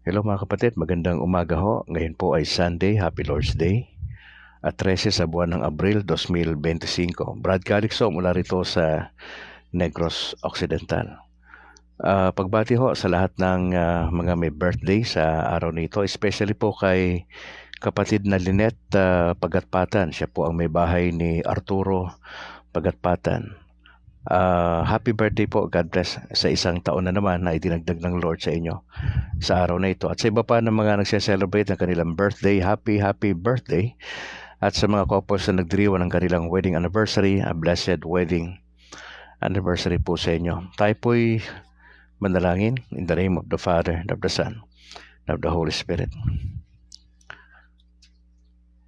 Hello mga kapatid, magandang umaga ho. Ngayon po ay Sunday, Happy Lord's Day. At 13 sa buwan ng Abril 2025. Brad Calixto mula rito sa Negros Occidental. Pagbati ho sa lahat ng mga may birthday sa araw nito, especially po kay kapatid na Lynette Pagatpatan. Siya po ang may bahay ni Arturo Pagatpatan. Happy birthday po, God bless, sa isang taon na naman na idinagdag ng Lord sa inyo sa araw na ito. At sa iba pa ng mga nagse-celebrate ng kanilang birthday, happy birthday. At sa mga couples na nagdiriwan ng kanilang wedding anniversary, a blessed wedding anniversary po sa inyo. Tayo po'y manalangin in the name of the Father, and of the Son, and of the Holy Spirit.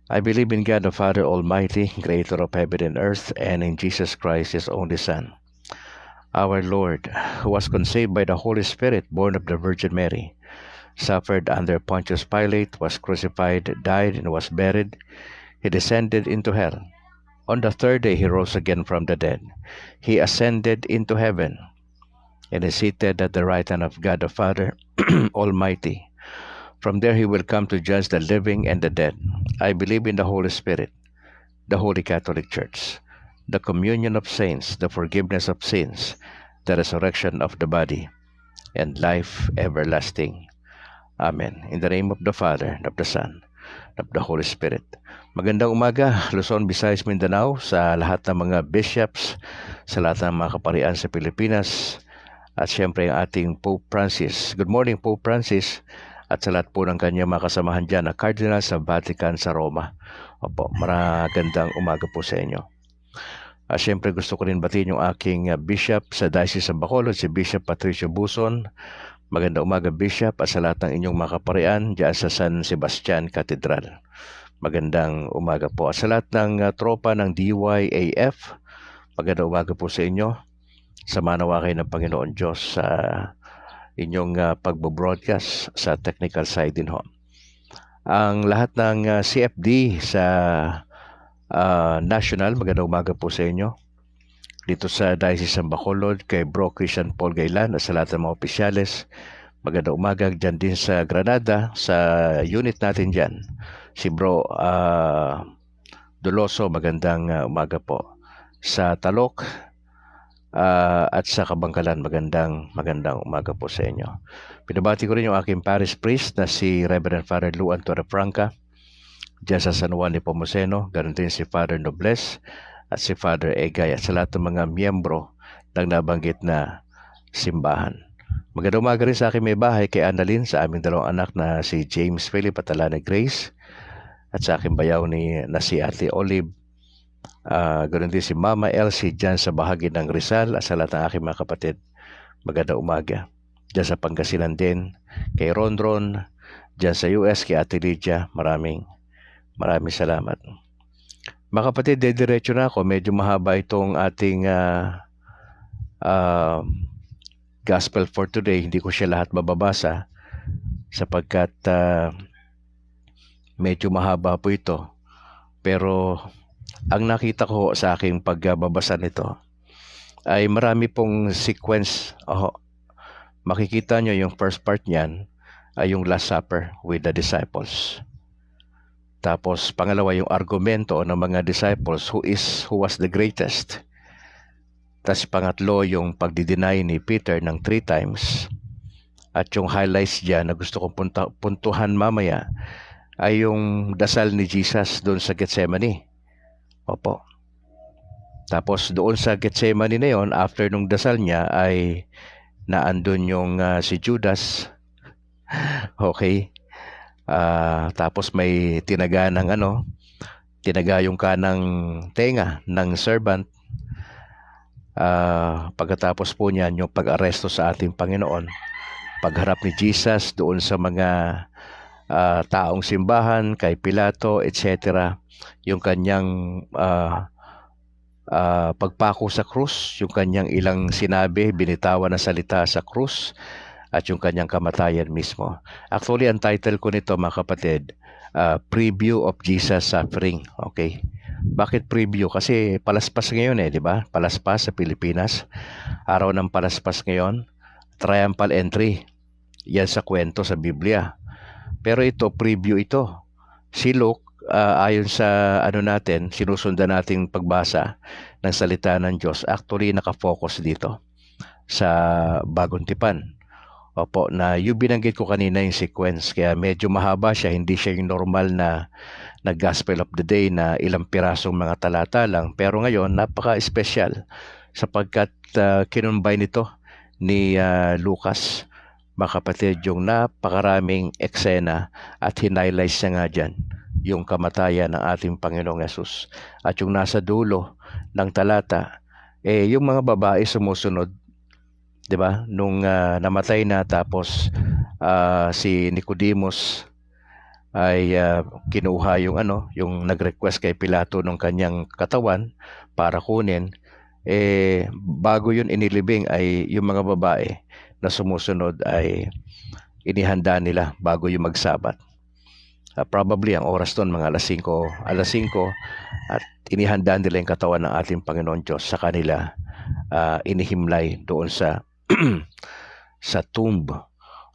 I believe in God the Father Almighty, creator of heaven and earth, and in Jesus Christ, His only Son, our Lord, who was conceived by the Holy Spirit, born of the Virgin Mary, suffered under Pontius Pilate, was crucified, died, and was buried. He descended into hell. On the third day He rose again from the dead. He ascended into heaven, and is seated at the right hand of God the Father Almighty. From there He will come to judge the living and the dead. I believe in the Holy Spirit, the Holy Catholic Church, the communion of saints, the forgiveness of sins, the resurrection of the body, and life everlasting. Amen. In the name of the Father, and of the Son, and of the Holy Spirit. Magandang umaga, Luzon, Visayas, Mindanao, sa lahat ng mga bishops, sa lahat ng mga kaparian sa Pilipinas, at siyempre ang ating Pope Francis. Good morning, Pope Francis, at sa lahat po ng kanyang mga kasamahan dyan na Cardinal sa Vatican sa Roma. Opo, magandang umaga po sa inyo. Siyempre gusto ko rin batiin yung aking bishop sa Diocese of Bacolod, si Bishop Patricio Buson. Magandang umaga, Bishop, at sa lahat ng inyong mga kaparian dyan sa San Sebastian Cathedral. Magandang umaga po. At sa lahat ng tropa ng DYAF, magandang umaga po sa inyo. Samanawa kayo ng Panginoon Diyos sa inyong pagbo-broadcast sa technical side din ho. Ang lahat ng CFD sa national, magandang umaga po sa inyo. Dito sa Diocese ng Bacolod, kay Bro Christian Paul Gailan at sa lahat ng mga opisyales, magandang umaga dyan din sa Granada, sa unit natin dyan. Si Bro Doloso, magandang umaga po. Sa Talok at sa Kabangkalan, magandang umaga po sa inyo. Pinabati ko rin yung aking parish priest na si Reverend Father Luan Torrefranca dyan sa San Juan de Pomoceno. Ganun din si Father Nobles at si Father Egay at sa lahat ng mga miyembro ng nabanggit na simbahan. Magandang umaga rin sa aking may bahay kay Annalyn, sa aming dalawang anak na si James Philip at Alana Grace, at sa aking bayaw na si Ate Olive. Ganoon din si Mama Elsie dyan sa bahagi ng Rizal at sa lahat ng aking mga kapatid. Magandang umaga. Dyan sa Pangasinan din, kay Ron, dyan sa US, kay Ate Lydia, maraming salamat. Mga kapatid, dediretso na ako. Medyo mahaba itong ating gospel for today. Hindi ko siya lahat mababasa sapagkat medyo mahaba po ito. Pero ang nakita ko sa aking pagbabasa nito ay marami pong sequence. Makikita nyo yung first part niyan ay yung Last Supper with the disciples. Tapos pangalawa yung argumento ng mga disciples, who was the greatest. Tapos pangatlo yung pagdi-deny ni Peter ng 3 times. At yung highlights dyan na gusto kong puntuhan mamaya ay yung dasal ni Jesus doon sa Gethsemane. Opo. Tapos doon sa Gethsemane na yon, after nung dasal niya ay naandun yung si Judas. Okay. Tapos may tinaga yung kanang tenga ng servant. Pagkatapos po niyan yung pag-aresto sa ating Panginoon, pagharap ni Jesus doon sa mga taong simbahan, kay Pilato, etc. Yung kanyang pagpako sa krus, yung kanyang ilang sinabi, binitawan na salita sa krus, at yung kanyang kamatayan mismo. Actually, ang title ko nito, mga kapatid, Preview of Jesus Suffering. Okay? Bakit preview? Kasi palaspas ngayon di ba? Palaspas sa Pilipinas. Araw ng palaspas ngayon. Triumphal entry. Yan sa kwento sa Biblia. Pero ito, preview ito. Si Luke, ayon sa natin, sinusundan nating pagbasa ng salita ng Diyos, actually nakafocus dito sa Bagong Tipan. Opo, na yung binanggit ko kanina yung sequence, kaya medyo mahaba siya, hindi siya yung normal na Gospel of the Day na ilang pirasong mga talata lang. Pero ngayon, napaka-espesyal sapagkat kinumbine ito ni Lucas, mga kapatid, yung napakaraming eksena at hinighlights niya nga dyan yung kamatayan ng ating Panginoong Yesus. At yung nasa dulo ng talata, yung mga babae sumusunod, 'di ba? Nung namatay na, tapos si Nicodemus ay kinuha yung nag-request kay Pilato ng kanyang katawan para kunin, bago yun inilibing, ay yung mga babae na sumusunod ay inihanda nila bago yung magsabat. Probably ang oras doon mga alas 5 at inihanda nila yung katawan ng ating Panginoon Diyos sa kanila, inihimlay doon sa sa tomb.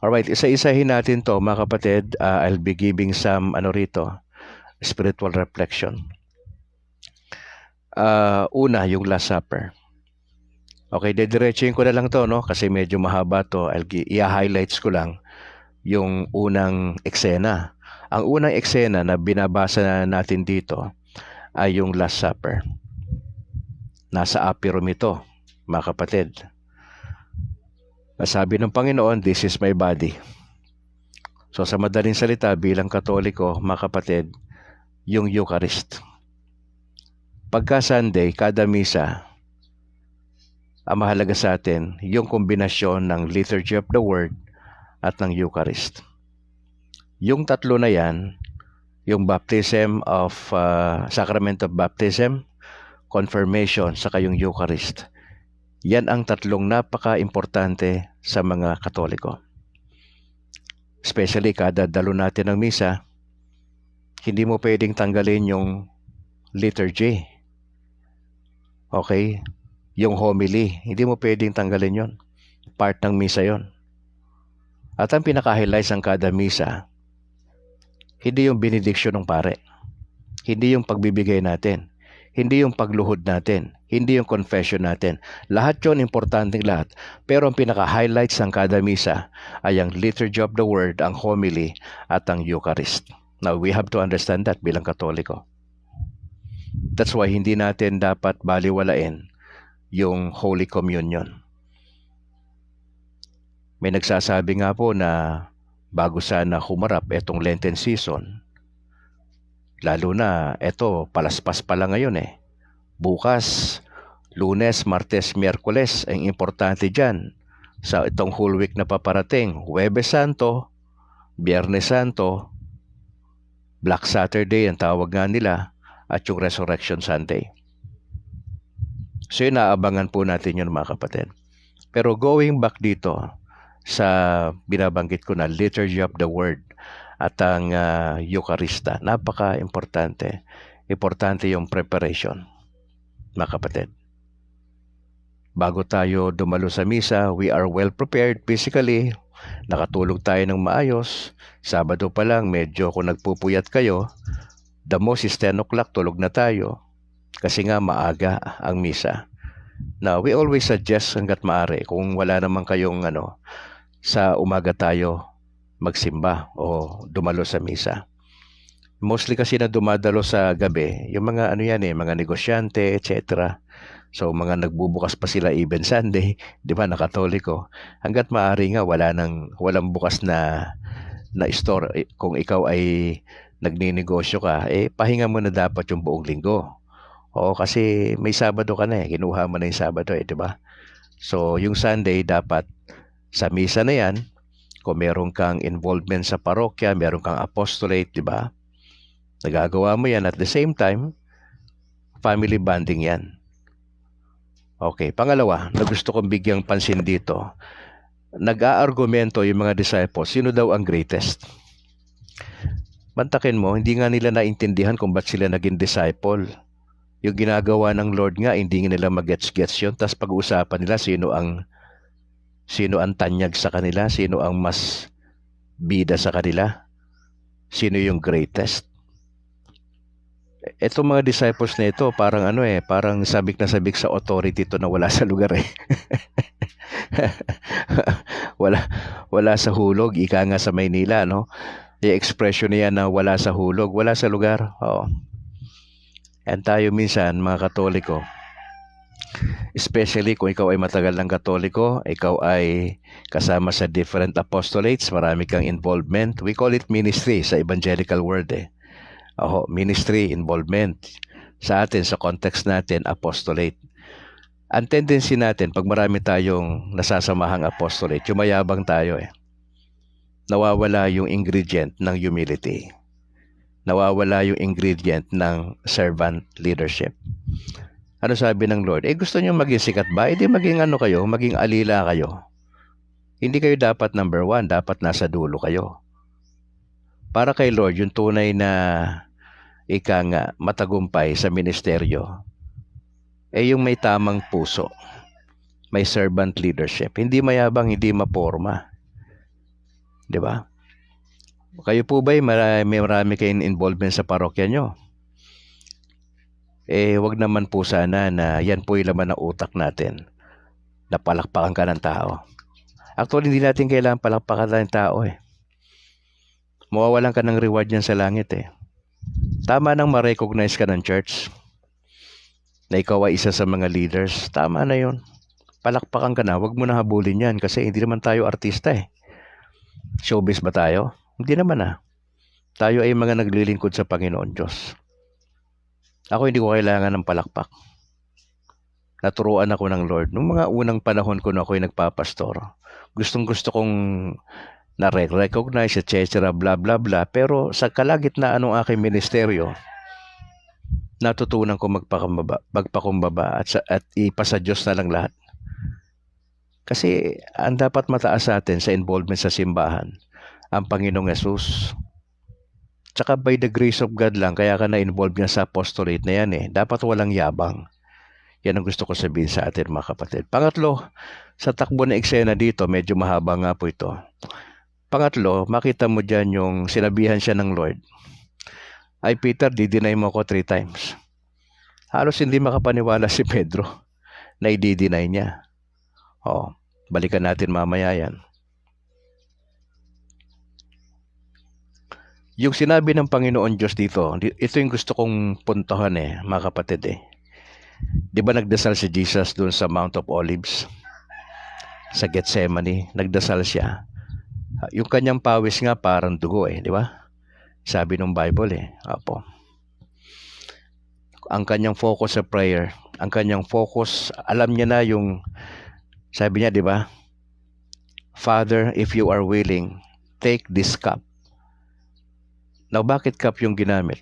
Alright, isa-isahin natin to mga kapatid. I'll be giving some spiritual reflection. Una, yung Last Supper. Okay, didiretsuhin ko na lang to, no? Kasi medyo mahaba to. I-highlights ko lang yung unang eksena. Ang unang eksena na binabasa natin dito ay yung Last Supper. Nasa upper room ito, mga kapatid. Sabi ng Panginoon, "This is my body." So sa madaling salita, bilang Katoliko, mga kapatid, yung Eucharist. Pagka Sunday, kada misa, ang mahalaga sa atin, yung kombinasyon ng Liturgy of the Word at ng Eucharist. Yung tatlo na yan, yung baptism of, sacrament of baptism, confirmation, saka yung Eucharist. Yan ang tatlong napaka-importante sa mga Katoliko. Especially kada dalo natin ng misa, hindi mo pwedeng tanggalin yung liturgy. Okay? Yung homily, hindi mo pwedeng tanggalin yon. Part ng misa yon. At ang pinaka-highlights ng kada misa, hindi yung benediction ng pare, hindi yung pagbibigay natin, hindi yung pagluhod natin, hindi yung confession natin. Lahat yon, importanteng lahat. Pero ang pinaka-highlights ng kada misa ay ang Liturgy of the Word, ang homily, at ang Eucharist. Now, we have to understand that bilang Katoliko. That's why hindi natin dapat baliwalain yung Holy Communion. May nagsasabi nga po na bago sana humarap etong Lenten season, lalo na eto, palaspas pa lang ngayon bukas, Lunes, Martes, Miyerkules, ang importante dyan sa itong whole week na paparating. Huwebes Santo, Biyernes Santo, Black Saturday ang tawag nga nila, at yung Resurrection Sunday. So yun, naabangan po natin yun mga kapatid. Pero going back dito sa binabanggit ko na Liturgy of the Word at ang Eucharista, napaka-importante. Importante yung preparation, mga kapatid. Bago tayo dumalo sa misa, we are well prepared physically. Nakatulog tayo ng maayos. Sabado pa lang, medyo kung nagpupuyat kayo, the most is 10 o'clock, tulog na tayo. Kasi nga maaga ang misa. Now, we always suggest hanggat maaari, kung wala naman kayong sa umaga tayo magsimba o dumalo sa misa. Mostly kasi na dumadalo sa gabi, yung mga mga negosyante, etc. So mga nagbubukas pa sila even Sunday, di ba, na Katoliko. Hanggat maaari nga walang bukas na store. Kung ikaw ay nagninegosyo ka, pahinga mo na dapat yung buong linggo. O kasi may Sabado ka na kinuha mo na yung Sabado di ba? So yung Sunday dapat sa misa na yan, kung meron kang involvement sa parokya, meron kang apostolate, di ba? Nagagawa mo yan. At the same time, family bonding yan. Okay, pangalawa, na gusto kong bigyang pansin dito, nag-aargumento yung mga disciples, sino daw ang greatest? Bantakin mo, hindi nga nila naintindihan kung ba't sila naging disciple. Yung ginagawa ng Lord nga, hindi nila mag-gets yun. Tapos pag-uusapan nila sino ang tanyag sa kanila, sino ang mas bida sa kanila? Sino yung greatest? Etong mga disciples na ito, parang parang sabik na sabik sa authority to na wala sa lugar eh. wala wala sa hulog, ika nga sa Maynila, no? Yung expression niya na wala sa hulog, wala sa lugar. Oo. And tayo minsan, mga Katoliko, especially kung ikaw ay matagal ng Katoliko, ikaw ay kasama sa different apostolates, marami kang involvement. We call it ministry sa evangelical world eh. Ministry, involvement. Sa atin, sa context natin, apostolate. Ang tendency natin, pag marami tayong nasasamahang apostolate, yumayabang tayo eh. Nawawala yung ingredient ng humility. Nawawala yung ingredient ng servant leadership. Ano sabi ng Lord? Gusto niyo maging sikat ba? Maging maging alila kayo. Hindi kayo dapat number 1, dapat nasa dulo kayo. Para kay Lord, yung tunay na matagumpay sa ministeryo, yung may tamang puso, may servant leadership. Hindi mayabang, hindi maporma. Di ba? Kayo po ba marami kayong involvement sa parokya nyo? Wag naman po sana na yan po yung laman ng utak natin. Napalakpakan ka ng tao. Actually, hindi natin kailangan palakpakan ng tao eh. Mawawalan ka ng reward yan sa langit eh. Tama nang ma-recognize ka ng church na ikaw ay isa sa mga leaders. Tama na yun. Palakpakan ka na. Wag mo na habulin yan kasi hindi naman tayo artista eh. Showbiz ba tayo? Hindi naman ah. Tayo ay mga naglilingkod sa Panginoon Diyos. Ako hindi ko kailangan ng palakpak. Naturuan ako ng Lord. Nung mga unang panahon ko na ako'y nagpapastor, gustong-gusto kong na-recognize, etc. bla bla bla. Pero sa kalagitnaan ng aking ministeryo, natutunan ko magpakumbaba at ipasa Diyos na lang lahat. Kasi ang dapat mataas sa atin sa involvement sa simbahan, ang Panginoong Yesus. Tsaka by the grace of God lang, kaya ka na-involve niya sa apostolate na yan eh. Dapat walang yabang. Yan ang gusto ko sabihin sa atin mga kapatid. Pangatlo, sa takbo na eksena dito, medyo mahaba nga po ito. Pangatlo, makita mo dyan yung sinabihan siya ng Lord. Ay Peter, di-deny mo ako 3 times. Halos hindi makapaniwala si Pedro na i-deny niya. Balikan natin mamaya yan. Yung sinabi ng Panginoon Diyos dito, ito yung gusto kong puntahan eh, mga kapatid eh. Di ba nagdasal si Jesus doon sa Mount of Olives? Sa Gethsemane, nagdasal siya. Yung kanyang pawis nga parang dugo eh, di ba? Sabi ng Bible eh. Apo. Ang kanyang focus sa prayer, ang kanyang focus, alam niya na yung, sabi niya, di ba? Father, if you are willing, take this cup. Now, bakit cup yung ginamit?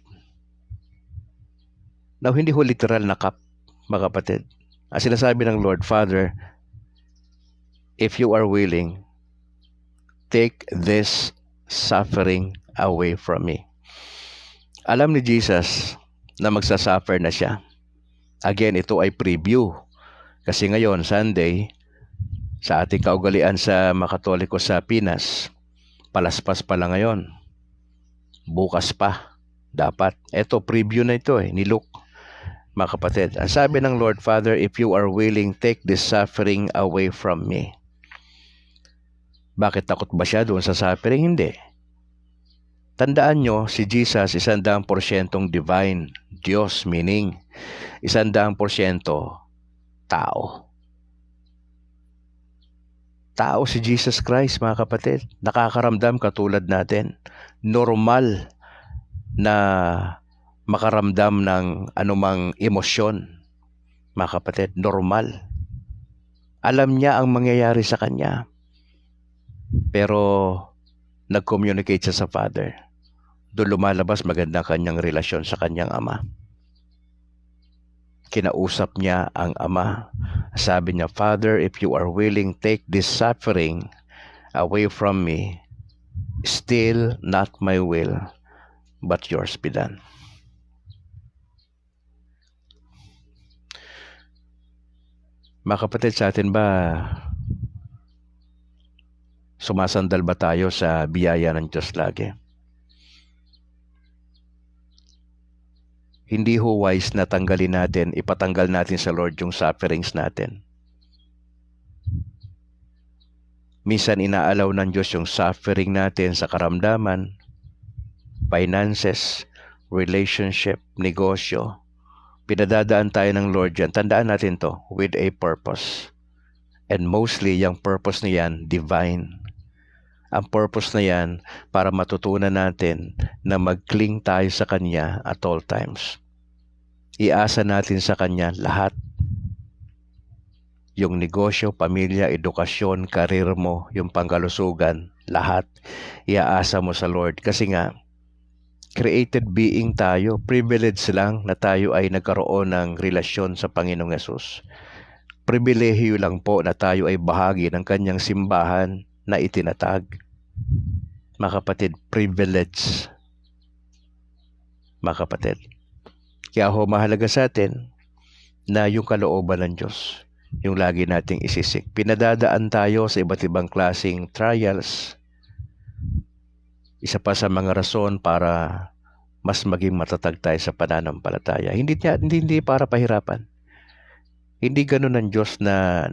Now, hindi ho literal na cup, mga kapatid. Ang sinasabi ng Lord, Father, if you are willing, take this suffering away from me. Alam ni Jesus na magsasuffer na siya. Again, ito ay preview. Kasi ngayon, Sunday, sa ating kaugalian sa mga Katoliko sa Pinas, palaspas pa lang ngayon. Bukas pa. Dapat. Ito, preview na ito ni Luke. Mga kapatid, ang sabi ng Lord, Father, if you are willing, take this suffering away from me. Bakit takot ba siya doon sa suffering? Hindi. Tandaan nyo, si Jesus 100% divine. Diyos, meaning 100% tao. Tao si Jesus Christ, mga kapatid. Nakakaramdam katulad natin. Normal na makaramdam ng anumang emosyon, mga kapatid. Normal. Alam niya ang mangyayari sa kanya. Pero nag-communicate siya sa Father. Doon lumalabas magandang kanyang relasyon sa kanyang Ama. Kinausap niya ang Ama. Sabi niya, Father, if you are willing, take this suffering away from me. Still not my will, but yours be done. Mga kapatid, sa atin ba Sumasandal ba tayo sa biyaya ng Diyos lagi? Hindi ho wise na tanggalin natin, ipatanggal natin sa Lord yung sufferings natin. Minsan inaalaw ng Diyos yung suffering natin sa karamdaman, finances, relationship, negosyo. Pinadadaan tayo ng Lord yan. Tandaan natin to, with a purpose. And mostly, yung purpose na yan, divine. Ang purpose na yan, para matutunan natin na mag-cling tayo sa Kanya at all times. Iasa natin sa Kanya lahat. Yung negosyo, pamilya, edukasyon, karir mo, yung pangkalusugan, lahat. Iaasa mo sa Lord. Kasi nga, created being tayo, privilege lang na tayo ay nagkaroon ng relasyon sa Panginoong Yesus. Pribilehiyo lang po na tayo ay bahagi ng Kanyang simbahan na itinatag. Mga kapatid, privilege. Mga kapatid. Kaya ho mahalaga sa atin na yung kalooban ng Diyos, yung lagi nating isisik. Pinadadaan tayo sa iba't ibang klaseng trials. Isa pa sa mga rason para mas maging matatag tayo sa pananampalataya. Hindi para pahirapan. Hindi ganun ang Diyos na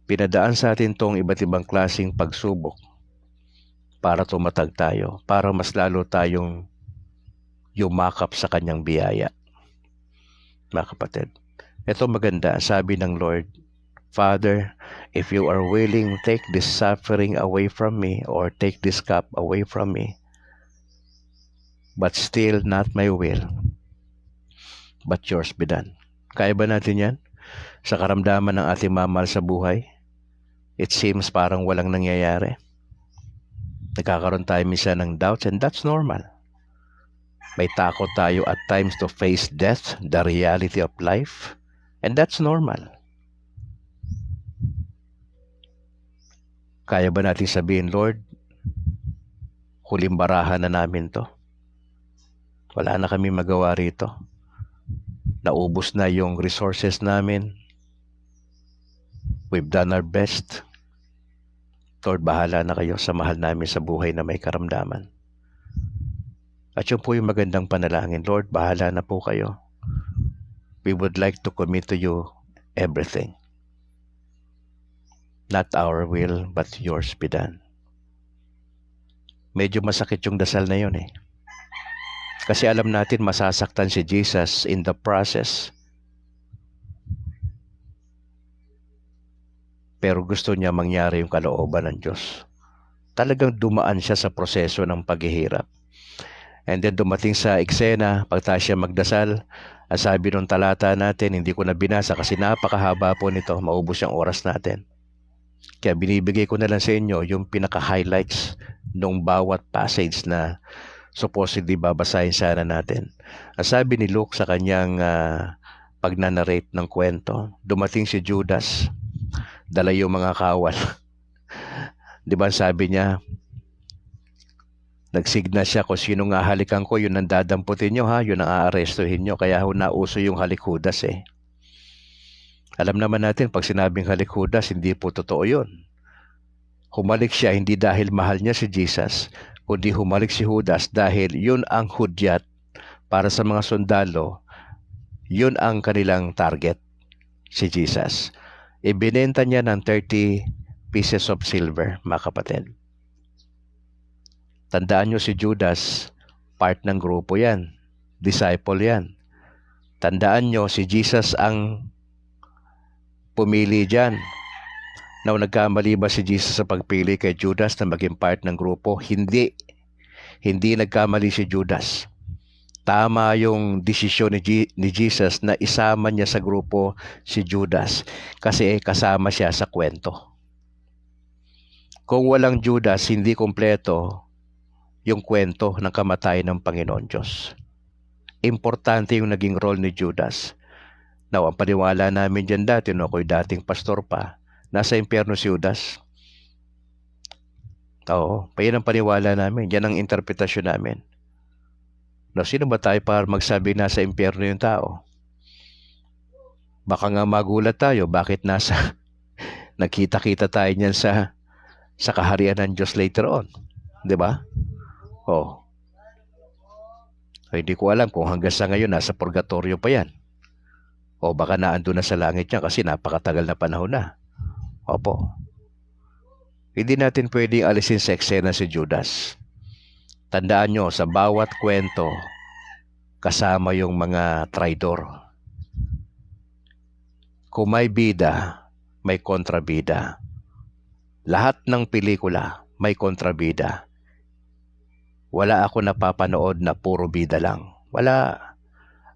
pinadaan sa atin tong iba't ibang klaseng pagsubok para tumatag tayo, para mas lalo tayong yumakap sa Kanyang biyaya. Mga kapatid, ito maganda, sabi ng Lord, Father, if you are willing, take this suffering away from me or take this cup away from me, but still not my will, but yours be done. Kaya ba natin yan? Sa karamdaman ng ating mamahal sa buhay, it seems parang walang nangyayari. Nagkakaroon tayo minsan ng doubts, and that's normal. May takot tayo at times to face death, the reality of life, and that's normal. Kaya ba natin sabihin, Lord, huling barahan na namin to. Wala na kami magawa rito. Naubos na yung resources namin. We've done our best. Lord, bahala na kayo sa mahal namin sa buhay na may karamdaman. At yun po yung magandang panalangin. Lord, bahala na po kayo. We would like to commit to you everything. Not our will, but yours be done. Medyo masakit yung dasal na yun eh. Kasi alam natin masasaktan si Jesus in the process. Pero gusto niya mangyari yung kalooban ng Diyos. Talagang dumaan siya sa proseso ng paghihirap. And then dumating sa eksena, pagtaas siya magdasal, ang sabi ng talata natin, hindi ko na binasa kasi napakahaba po nito, maubos yung oras natin. Kaya binibigay ko na lang sa inyo yung pinaka-highlights ng bawat passage na supposedly babasahin sana natin. Ang sabi ni Luke sa kanyang pagnanarrate ng kwento, dumating si Judas, dala yung mga kawal. Di ba sabi niya, nagsigna siya kung sino nga halikan ko, yun ang dadamputin nyo ha, yun ang aarestuhin nyo. Kaya nauso yung halikudas eh. Alam naman natin, pag sinabing halikudas, hindi po totoo yun. Humalik siya hindi dahil mahal niya si Jesus, kundi humalik si Judas dahil yun ang hudyat para sa mga sundalo, yun ang kanilang target, si Jesus. Ibinenta niya ng 30 pieces of silver, mga kapatid. Tandaan nyo si Judas, part ng grupo yan. Disciple yan. Tandaan nyo si Jesus ang pumili dyan. Now, nagkamali ba si Jesus sa pagpili kay Judas na maging part ng grupo? Hindi. Hindi nagkamali si Judas. Tama yung desisyon ni Jesus na isama niya sa grupo si Judas kasi kasama siya sa kwento. Kung walang Judas, hindi kompleto yung kwento ng kamatayan ng Panginoon Diyos. Importante yung naging role ni Judas. Now, ang paniwala namin dyan dati, ako'y dating pastor pa, nasa impyerno si Judas. Oo, pa yan ang paniwala namin. Yan ang interpretasyon namin. Now, sino ba tayo para magsabi na sa impyerno yung tao? Baka nga magulat tayo, bakit nagkita-kita tayo niyan sa kaharian ng Diyos later on. 'Di ba? Oh, hindi ko alam kung hanggang sa ngayon nasa purgatorio pa yan. O baka naandun na sa langit niya kasi napakatagal na panahon na. Opo. Hindi natin pwedeng alisin sa eksena si Judas. Tandaan nyo, sa bawat kwento, kasama yung mga traidor. Kung may bida, may kontrabida. Lahat ng pelikula, may kontrabida. Wala ako napapanood na puro bida lang. Wala.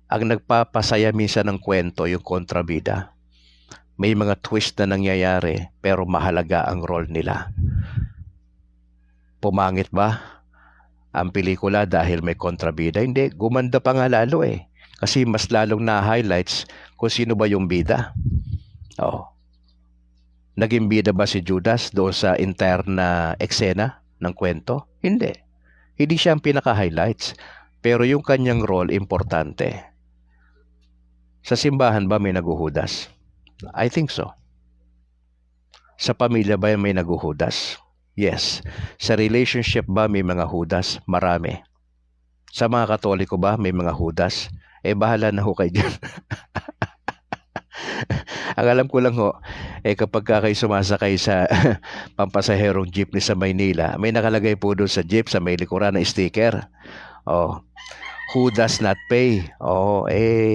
Ang nagpapasaya minsan ng kwento, yung kontrabida. May mga twist na nangyayari, pero mahalaga ang role nila. Pumangit ba ang pelikula dahil may kontrabida? Hindi, gumanda pa nga lalo eh. Kasi mas lalong na-highlights kung sino ba yung bida. Oh. Naging bida ba si Judas doon sa entire na eksena ng kwento? Hindi. Hindi siya ang pinaka-highlights. Pero yung kanyang role, importante. Sa simbahan ba may naguhudas? I think so. Sa pamilya ba may naguhudas? Yes. Sa relationship ba may mga hudas? Marami. Sa mga Katoliko ba may mga hudas? Bahala na ho kayo dyan. Ang alam ko lang ho, kapag kayo sumasakay sa pampasaherong jeepney sa Maynila, may nakalagay po doon sa jeep, sa may likuran na sticker. Oh, who does not pay?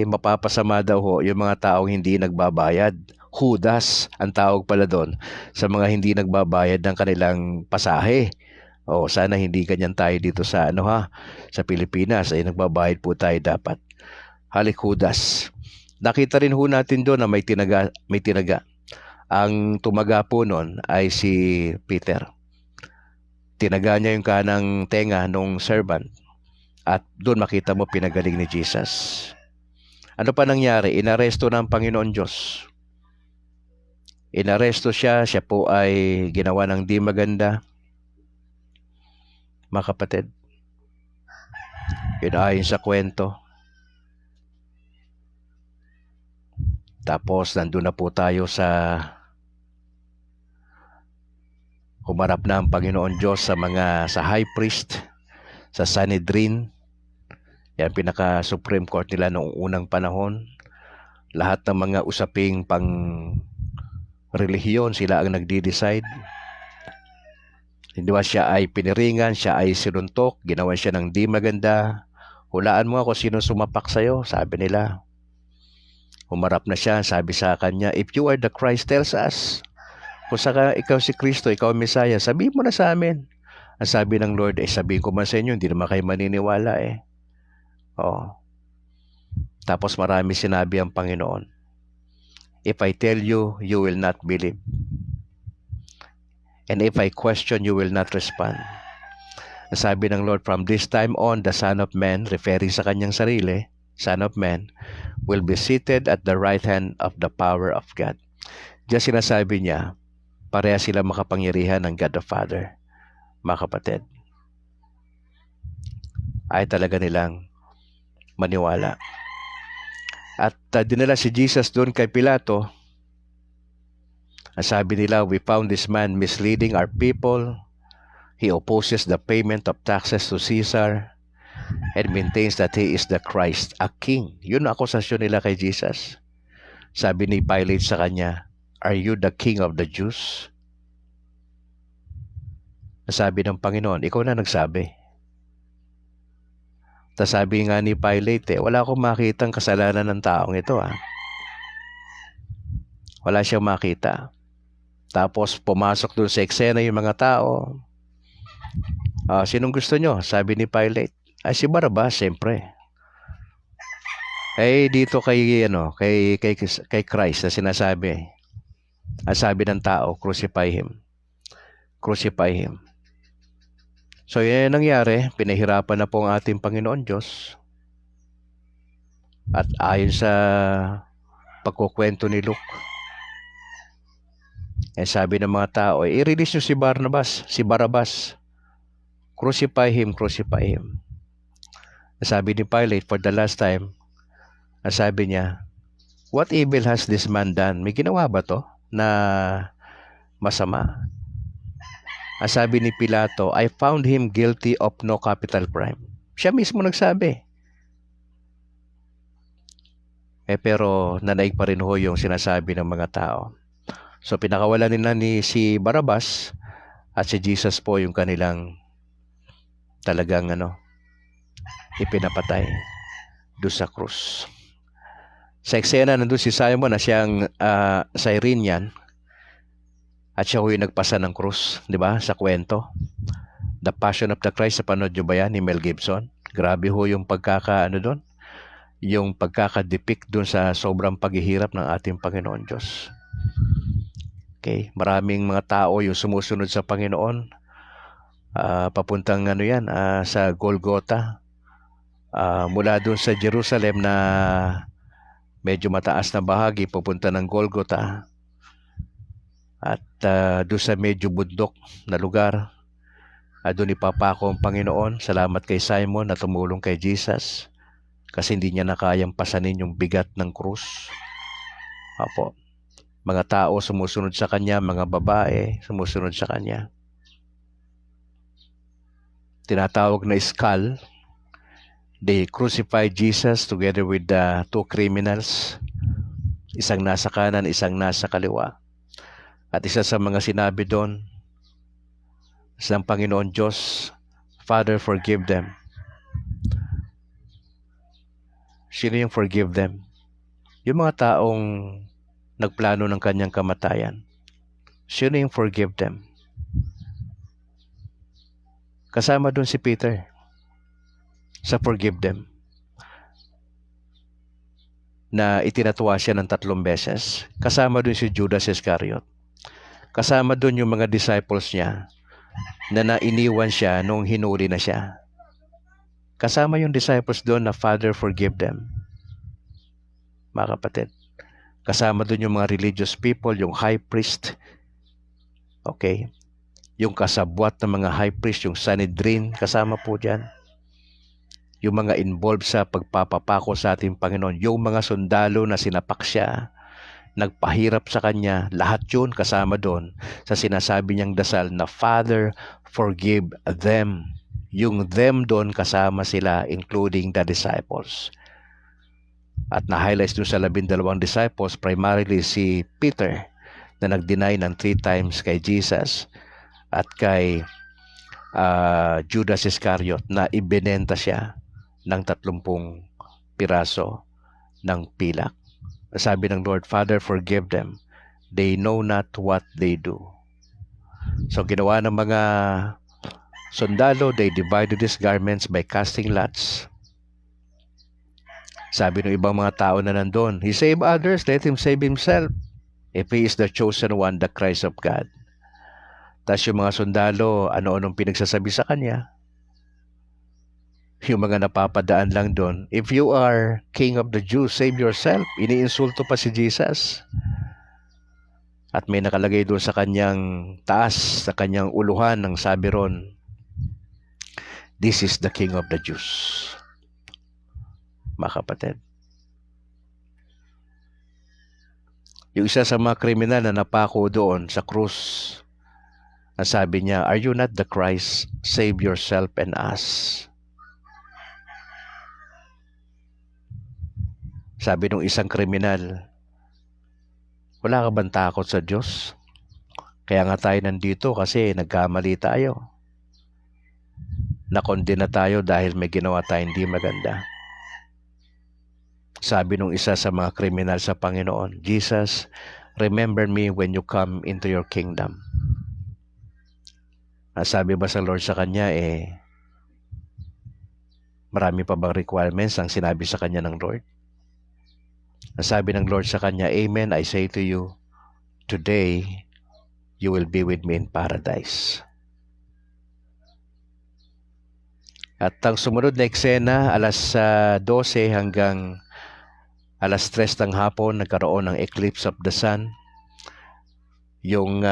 Mapapasama daw ho yung mga taong hindi nagbabayad. Judas ang tawag pala doon sa mga hindi nagbabayad ng kanilang pasahe. Sana hindi ganyan tayo dito sa sa Pilipinas. Nagbabayad po tayo dapat. Halik Judas. Nakita rin ho natin doon na may tinaga. Ang tumaga po noon ay si Peter. Tinaga niya yung kanang tenga nung servant. At doon makita mo pinagaling ni Jesus. Ano pa nangyari? Inaresto ng Panginoon Diyos. Inaresto siya po ay ginawa ng di maganda. Mga kapatid, yun ayon sa kwento. Tapos nandun na po tayo sa humarap na ang Panginoon Diyos sa high priest, sa Sanhedrin. Yan pinaka-Supreme Court nila noong unang panahon. Lahat ng mga usaping pang relihiyon, sila ang nagdi-decide. Hindi ba siya ay piniringan, siya ay sinuntok, ginawa siya ng di maganda. Hulaan mo ako sino sumapak sa'yo, sabi nila. Humarap na siya, sabi sa kanya, if you are the Christ, tells us. Kung ikaw si Kristo, ikaw ang Messiah, sabihin mo na sa amin. Ang sabi ng Lord, sabihin ko man sa inyo, hindi naman kayo maniniwala eh. Tapos marami sinabi ang Panginoon. If I tell you, you will not believe. And if I question, you will not respond. Sabi ng Lord, from this time on, the Son of Man, referring sa kanyang sarili, Son of Man, will be seated at the right hand of the power of God. Diyan sinasabi niya, pareha sila makapangyarihan ng God the Father. Mga kapatid, ay talaga nilang maniwala. At dinala si Jesus doon kay Pilato. Sabi nila, we found this man misleading our people. He opposes the payment of taxes to Caesar and maintains that he is the Christ, a king. Yun ang akusasyon nila kay Jesus. Sabi ni Pilate sa kanya, are you the king of the Jews? Sabi ng Panginoon, ikaw na nagsabi. Tas sabi nga ni Pilate, wala akong makitang kasalanan ng taong ito. Wala siyang makita. Tapos pumasok dun sa eksena yung mga tao. Sinong gusto nyo? Sabi ni Pilate. Si Barabas, siyempre. Dito kay Christ na sinasabi. Ang sabi ng tao, crucify him. Crucify him. So yan ang nangyari, pinahirapan na po ang ating Panginoon Diyos. At ayon sa pagkukwento ni Luke, sabi ng mga tao, i-release nyo si Barabas. Crucify him, crucify him. Sabi ni Pilate, for the last time, sabi niya, What evil has this man done? May ginawa ba to na masama? Ang sabi ni Pilato, I found him guilty of no capital crime. Siya mismo nagsabi. Pero nanaig pa rin ho yung sinasabi ng mga tao. So pinakawalan nila si Barabas at si Jesus po yung kanilang talagang ipinapatay doon sa krus. Sa eksena nandun si Simon na siyang Cyrenian at siya yung nagpasa ng krus, di ba? Sa kwento. The Passion of the Christ, sa panood nyo ba yan ni Mel Gibson? Grabe ho yung doon. Yung pagkakadepict doon sa sobrang paghihirap ng ating Panginoon Diyos. Okay, maraming mga tao yung sumusunod sa Panginoon. Papuntang sa Golgotha. Mula doon sa Jerusalem na medyo mataas na bahagi, pupunta ng Golgotha. At doon sa medyo bundok na lugar, doon ipapako ang Panginoon. Salamat kay Simon na tumulong kay Jesus kasi hindi niya na kayang pasanin yung bigat ng krus. Apo. Mga tao sumusunod sa kanya, mga babae sumusunod sa kanya. Tinatawag na skull. They crucified Jesus together with the two criminals. Isang nasa kanan, isang nasa kaliwa. At isa sa mga sinabi doon sa Panginoon Diyos, Father, forgive them. Sino yung forgive them? Yung mga taong nagplano ng kanyang kamatayan. Sino yung forgive them? Kasama doon si Peter sa forgive them. Na itinatuwa siya ng 3 beses. Kasama doon si Judas Iscariot. Kasama doon yung mga disciples niya na nainiwan siya nung hinuli na siya. Kasama yung disciples doon na Father, forgive them. Mga kapatid. Kasama doon yung mga religious people, yung high priest. Okay. Yung kasabwat ng mga high priest, yung Sanhedrin, kasama po dyan. Yung mga involved sa pagpapapako sa ating Panginoon. Yung mga sundalo na sinapak siya, nagpahirap sa kanya, lahat yun kasama doon sa sinasabi niyang dasal na Father, forgive them. Yung them doon kasama sila, including the disciples. At na-highlights doon sa 12 disciples, primarily si Peter na nag-deny ng 3 times kay Jesus at kay Judas Iscariot na ibinenta siya ng 30 piraso ng pilak. Sabi ng Lord, Father, forgive them. They know not what they do. So ginawa ng mga sundalo, they divided his garments by casting lots. Sabi ng ibang mga tao na nandun, He saved others, let him save himself. If he is the chosen one, the Christ of God. Tapos yung mga sundalo, ano-anong pinagsasabi sa kanya. Yung mga napapadaan lang doon, if you are King of the Jews, save yourself. Iniinsulto pa si Jesus. At may nakalagay doon sa kanyang taas, sa kanyang uluhan, ng sabi ron, This is the King of the Jews. Mga kapatid. Yung isa sa mga kriminal na napako doon sa krus, ang sabi niya, Are you not the Christ? Save yourself and us. Sabi nung isang kriminal, wala ka bang takot sa Diyos? Kaya nga tayo nandito kasi nagkamali tayo. Nakondena tayo dahil may ginawa tayo hindi maganda. Sabi nung isa sa mga kriminal sa Panginoon, Jesus, remember me when you come into your kingdom. Sabi ba sa Lord sa kanya, marami pa bang requirements ang sinabi sa kanya ng Lord? Sabi ng Lord sa kanya, Amen, I say to you, today you will be with me in paradise. At ang sumunod na eksena, alas 12 hanggang alas 3 ng hapon, nagkaroon ng eclipse of the sun. Yung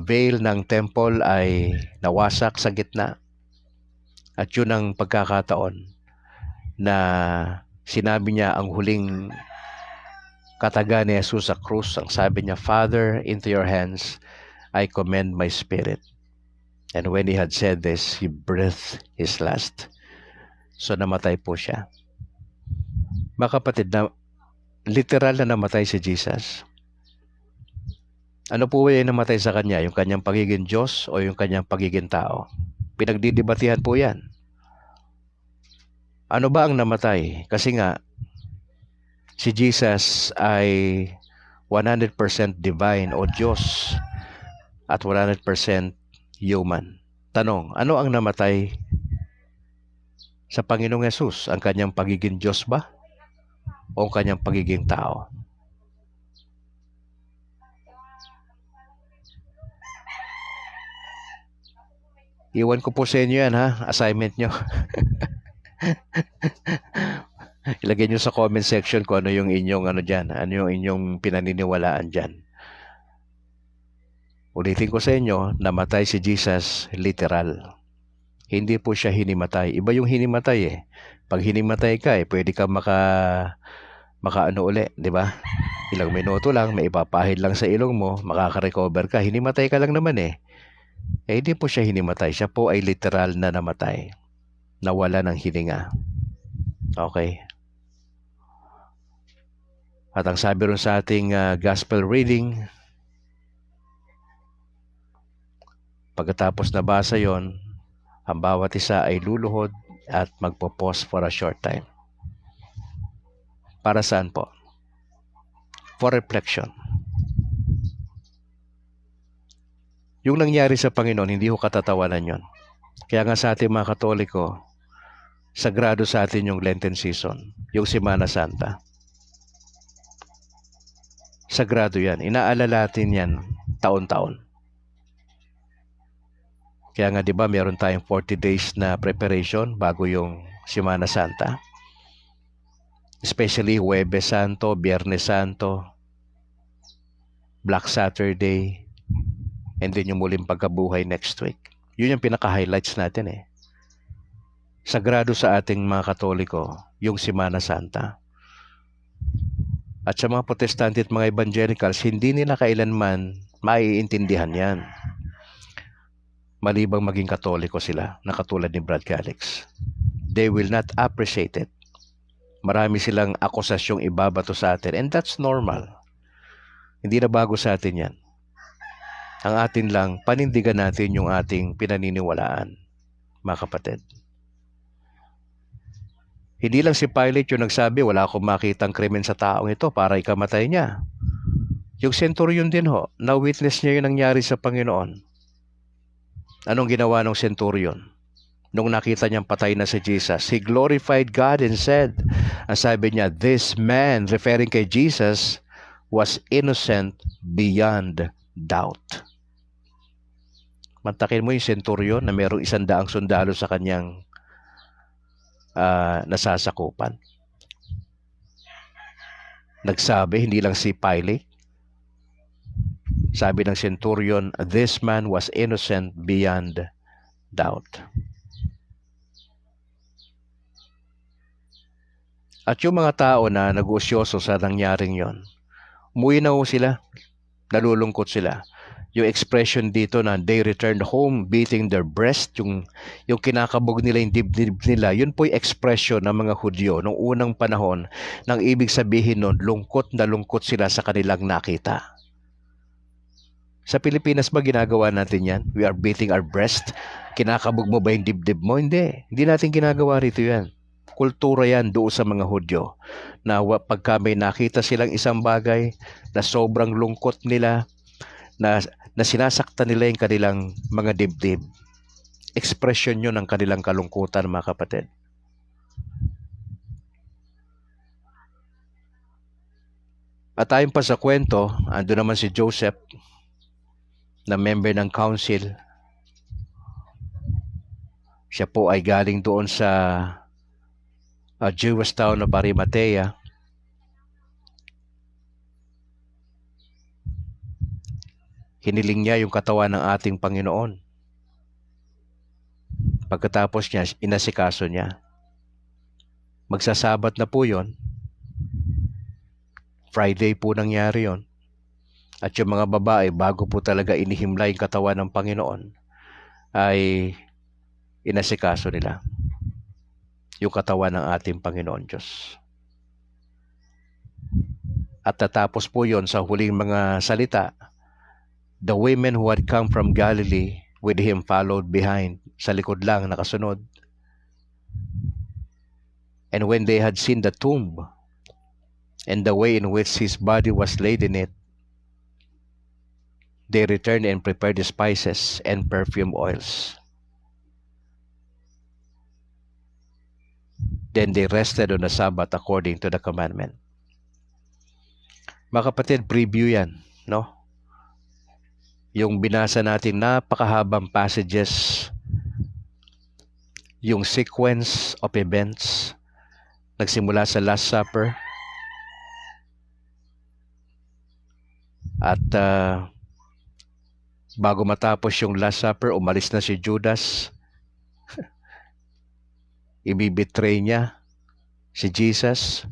veil ng temple ay nawasak sa gitna. At yun ang pagkakataon na sinabi niya ang huling kataga ni Jesus sa krus, ang sabi niya, Father, into your hands I commend my spirit. And when he had said this, he breathed his last. So namatay po siya. Mga kapatid, na literal na namatay si Jesus. Ano po yung namatay sa kanya? Yung kanyang pagiging Diyos o yung kanyang pagiging tao? Pinagdidibatihan po yan. Ano ba ang namatay? Kasi nga, si Jesus ay 100% divine o Diyos at 100% human. Tanong, ano ang namatay sa Panginoong Yesus? Ang kanyang pagiging Diyos ba? O ang kanyang pagiging tao? Iwan ko po sa inyo yan, ha? Assignment nyo. Ilagay nyo sa comment section kung ano yung inyong dyan. Ano yung inyong pinaniniwalaan dyan. Ulitin ko sa inyo, namatay si Jesus literal. Hindi po siya hinimatay. Iba yung hinimatay eh. Pag hinimatay ka pwede ka makaano uli, di ba? Ilang minuto lang, may ipapahid lang sa ilong mo, makaka-recover ka. Hinimatay ka lang naman eh. Hindi po siya hinimatay. Siya po ay literal na namatay. Nawala ng hininga. Okay. At ang sabi ron sa ating gospel reading, pagkatapos nabasa yon, ang bawat isa ay luluhod at magpo-pause for a short time. Para saan po? For reflection. Yung nangyari sa Panginoon, hindi ko katatawanan yon. Kaya nga sa ating mga Katoliko, sagrado sa atin yung Lenten season, yung Semana Santa. Sagrado yan. Inaalala natin yan taon-taon. Kaya nga 'di ba meron tayong 40 days na preparation bago yung Semana Santa. Especially Huwebes Santo, Biyernes Santo, Black Saturday, and then yung muling pagkabuhay next week. Yun yung pinaka-highlights natin eh. Sagrado sa ating mga Katoliko yung Semana Santa. At sa mga Protestante at mga Evangelicals, hindi nila kailanman maiintindihan yan. Malibang maging Katoliko sila na katulad ni Brad Calix. They will not appreciate it. Marami silang akusasyong ibabato sa atin and that's normal. Hindi na bago sa atin yan. Ang atin lang, panindigan natin yung ating pinaniniwalaan, mga kapatid. Hindi lang si Pilate yung nagsabi, wala akong makitang krimen sa taong ito para ikamatay niya. Yung centurion din ho, na-witness niya yung nangyari sa Panginoon. Anong ginawa ng centurion? Nung nakita niyang patay na si Jesus, he glorified God and said, ang sabi niya, this man, referring kay Jesus, was innocent beyond doubt. Mantakin mo yung centurion na mayroong 100 sundalo sa kanyang nasasakupan. Nagsabi, hindi lang si Pilate. Sabi ng centurion, this man was innocent beyond doubt. At yung mga tao na nag-usyoso sa nangyaring yon, umuwi na ho sila, nalulungkot sila. Yung expression dito na they returned home beating their breast, yung kinakabog nila, yung dibdib nila, yun po yung expression ng mga Hudyo noong unang panahon, nang ibig sabihin nun, lungkot na lungkot sila sa kanilang nakita. Sa Pilipinas ba ginagawa natin yan? We are beating our breast. Kinakabog mo ba yung dibdib mo? Hindi. Hindi natin ginagawa rito yan. Kultura yan doon sa mga Hudyo. Na pagka may nakita silang isang bagay na sobrang lungkot nila, na sinasaktan nila yung kanilang mga dibdib. Expression yun ng kanilang kalungkutan, mga kapatid. At ayon pa sa kwento, ando naman si Joseph, na member ng council. Siya po ay galing doon sa Jewish town of Arimathea. Hiniling niya yung katawan ng ating Panginoon. Pagkatapos niya, inasikaso niya. Magsasabat na po yon. Friday po nangyari yon. At yung mga babae, bago po talaga inihimlay yung katawan ng Panginoon, ay inasikaso nila yung katawan ng ating Panginoon Diyos. At tatapos po yon sa huling mga salita, the women who had come from Galilee with him followed behind. Sa likod lang, nakasunod. And when they had seen the tomb and the way in which his body was laid in it, they returned and prepared the spices and perfume oils. Then they rested on the Sabbath according to the commandment. Mga kapatid, preview yan, no? Yung binasa natin napakahabang passages, yung sequence of events, nagsimula sa Last Supper, at bago matapos yung Last Supper, umalis na si Judas. Ibibetray niya si Jesus.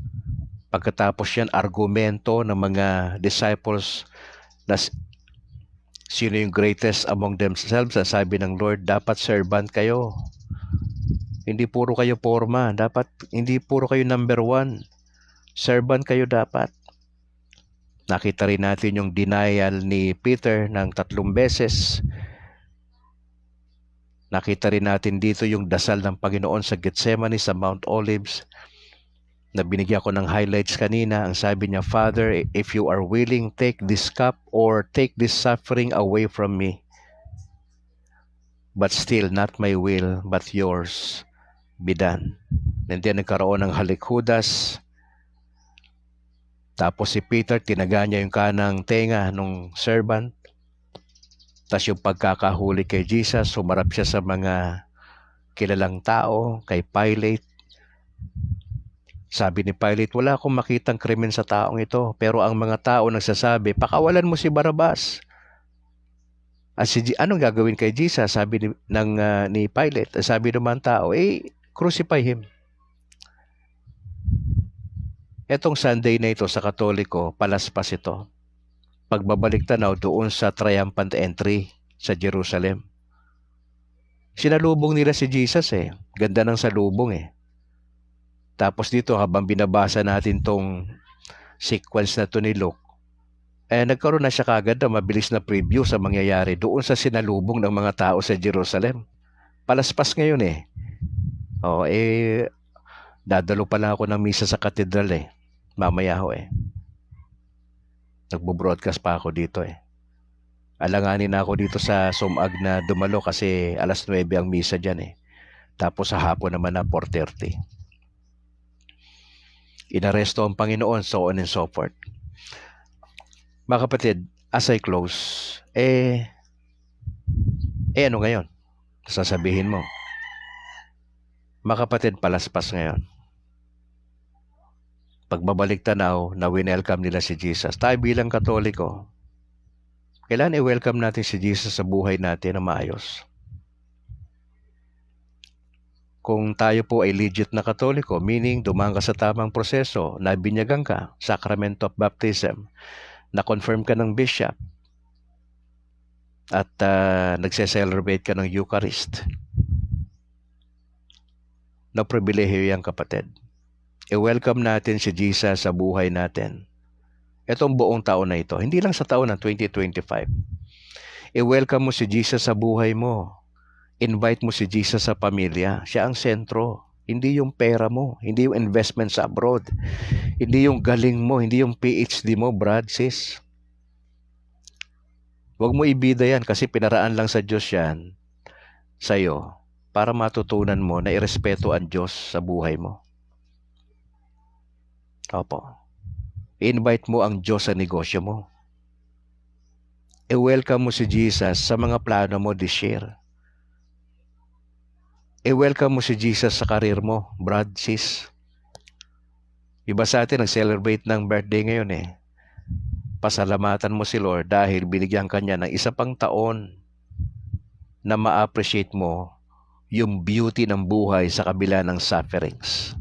Pagkatapos yan, argumento ng mga disciples na sino yung greatest among themselves. Sabi ng Lord, dapat servant kayo. Hindi puro kayo forma. Hindi puro kayo number one. Servant kayo dapat. Nakita rin natin yung denial ni Peter ng 3 beses. Nakita rin natin dito yung dasal ng Panginoon sa Gethsemane, sa Mount Olives, na binigyan ko ng highlights kanina. Ang sabi niya, Father, if you are willing, take this cup or take this suffering away from me. But still, not my will, but yours be done. And then nagkaroon ng halikudas. Tapos si Peter, tinaga niya yung kanang tenga ng servant. Tapos yung pagkakahuli kay Jesus, sumarap siya sa mga kilalang tao, kay Pilate. Sabi ni Pilate, wala akong makitang krimen sa taong ito. Pero ang mga tao nagsasabi, pakawalan mo si Barabas. At anong gagawin kay Jesus? Sabi ni Pilate. Sabi naman tao, crucify him. Etong Sunday na ito sa Katoliko, palaspas ito. Pagbabalik tanaw doon sa triumphant entry sa Jerusalem. Sinalubong nila si Jesus Ganda ng salubong Tapos dito habang binabasa natin tong sequence na to ni Luke, nagkaroon na siya kagad na mabilis na preview sa mangyayari doon sa sinalubong ng mga tao sa Jerusalem. Palaspas ngayon dadalo pala ako ng misa sa katedral mamaya ho Nagbo-broadcast pa ako dito Alanganin na ako dito sa Sumag na dumalo kasi 9:00 ang misa dyan Tapos sa hapon naman na 4:30. Inaresto ang Panginoon, so on and so forth. Mga kapatid, as I close, ano ngayon? Sasabihin mo. Mga kapatid, palaspas ngayon. Pagbabalik tanaw na winelcome nila si Jesus. Tayo bilang Katoliko, kailan i-welcome natin si Jesus sa buhay natin na maayos? Kung tayo po ay legit na Katoliko, meaning dumaan ka sa tamang proseso, nabinyagan ka, sacrament of baptism, na-confirm ka ng bishop, at nagse-celebrate ka ng Eucharist. Na pribilehiyo yan, kapatid. I-welcome natin si Jesus sa buhay natin. Itong buong taon na ito, hindi lang sa taon ng 2025. I-welcome mo si Jesus sa buhay mo. Invite mo si Jesus sa pamilya. Siya ang sentro. Hindi yung pera mo. Hindi yung investment sa abroad. Hindi yung galing mo. Hindi yung PhD mo, Brad, sis. Huwag mo ibida yan kasi pinaraan lang sa Diyos yan sa'yo para matutunan mo na irespeto ang Diyos sa buhay mo. Opo. I-invite mo ang Diyos sa negosyo mo. I-welcome mo si Jesus sa mga plano mo this year. I-welcome mo si Jesus sa karir mo, Brad, sis. Iba sa atin nag-celebrate ng birthday ngayon Pasalamatan mo si Lord dahil binigyan ka niya ng isa pang taon na ma-appreciate mo yung beauty ng buhay sa kabila ng sufferings.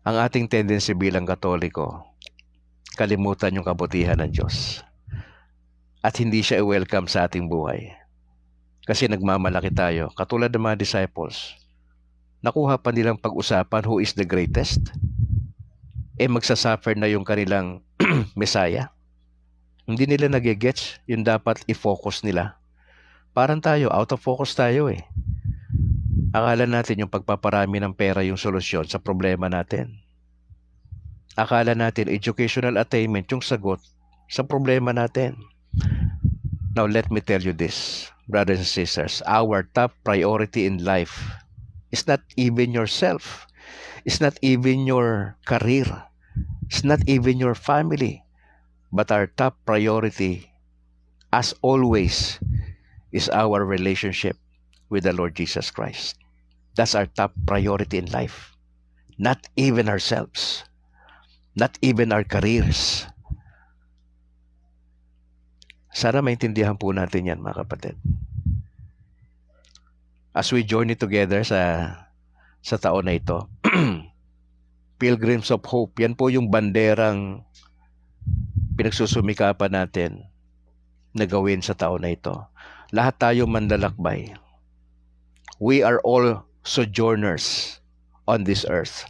Ang ating tendency bilang Katoliko, kalimutan yung kabutihan ng Diyos. At hindi siya i-welcome sa ating buhay. Kasi nagmamalaki tayo, katulad ng mga disciples. Nakuha pa nilang pag-usapan who is the greatest. Magsasuffer na yung kanilang Messiah. Hindi nila nagigets yung dapat i-focus nila. Parang tayo, out of focus tayo eh. Akala natin yung pagpaparami ng pera yung solusyon sa problema natin. Akala natin educational attainment yung sagot sa problema natin. Now let me tell you this, brothers and sisters, our top priority in life is not even yourself. It's not even your career. It's not even your family. But our top priority, as always, is our relationship with the Lord Jesus Christ. That's our top priority in life. Not even ourselves. Not even our careers. Sana maintindihan po natin yan, mga kapatid. As we journey together sa taon na ito, Pilgrims of Hope, yan po yung banderang pinagsusumikapan natin na gawin sa taon na ito. Lahat tayo manlalakbay. We are all sojourners on this earth.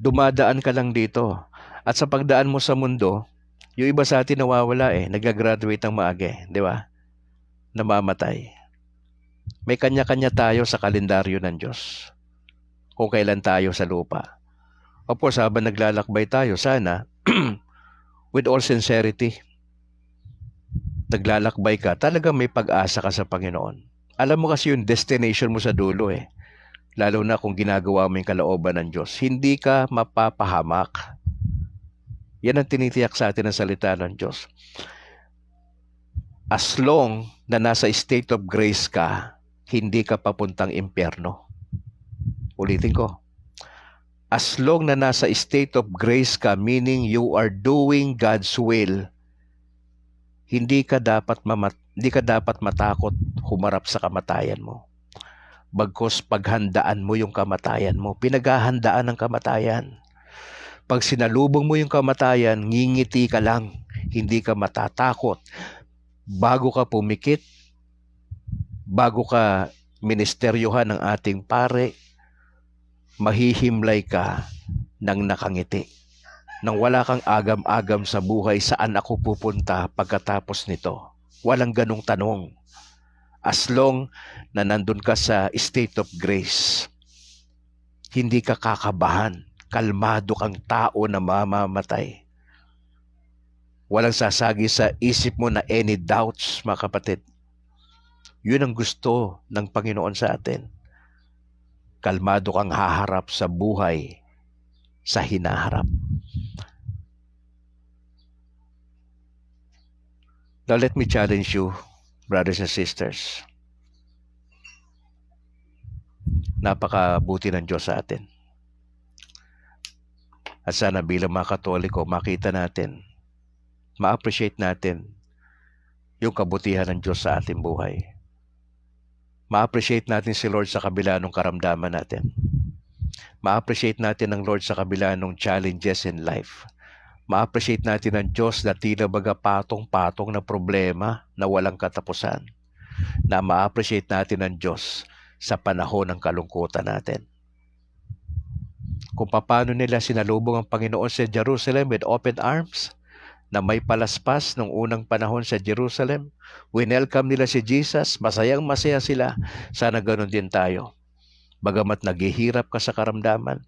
Dumadaan ka lang dito. At sa pagdaan mo sa mundo, yung iba sa atin nawawala nag-graduate ng maaga di ba? Namamatay. May kanya-kanya tayo sa kalendaryo ng Diyos. Kung kailan tayo sa lupa. Of course, habang naglalakbay tayo, sana, with all sincerity, naglalakbay ka, talagang may pag-asa ka sa Panginoon. Alam mo kasi yung destination mo sa dulo Lalo na kung ginagawa mo yung kalooban ng Diyos. Hindi ka mapapahamak. Yan ang tinitiyak sa atin ng salita ng Diyos. As long na nasa state of grace ka, hindi ka papuntang impyerno. Ulitin ko. As long na nasa state of grace ka, meaning you are doing God's will, hindi ka dapat matakot humarap sa kamatayan mo. Bagkus paghandaan mo yung kamatayan mo, pinaghahandaan ng kamatayan. Pag sinalubong mo yung kamatayan, ngingiti ka lang, hindi ka matatakot. Bago ka pumikit, bago ka ministeryohan ng ating pare, mahihimlay ka ng nakangiti. Nang wala kang agam-agam sa buhay, saan ako pupunta pagkatapos nito? Walang ganong tanong. As long na nandun ka sa state of grace, hindi ka kakabahan. Kalmado kang tao na mamamatay. Walang sasagi sa isip mo na any doubts, mga kapatid. Yun ang gusto ng Panginoon sa atin. Kalmado kang haharap sa buhay, sa hinaharap. Now let me challenge you, brothers and sisters. Napakabuti ng Diyos sa atin. At sana bilang mga Katoliko, makita natin, ma-appreciate natin yung kabutihan ng Diyos sa ating buhay. Ma-appreciate natin si Lord sa kabila ng karamdaman natin. Ma-appreciate natin ang Lord sa kabila ng challenges in life. Ma-appreciate natin ang Diyos na tila baga patong-patong na problema na walang katapusan. Na ma-appreciate natin ang Diyos sa panahon ng kalungkutan natin. Kung paano nila sinalubong ang Panginoon sa Jerusalem with open arms, na may palaspas nung unang panahon sa Jerusalem, winelcome nila si Jesus, masayang-masaya sila, sana ganun din tayo. Bagamat naghihirap ka sa karamdaman,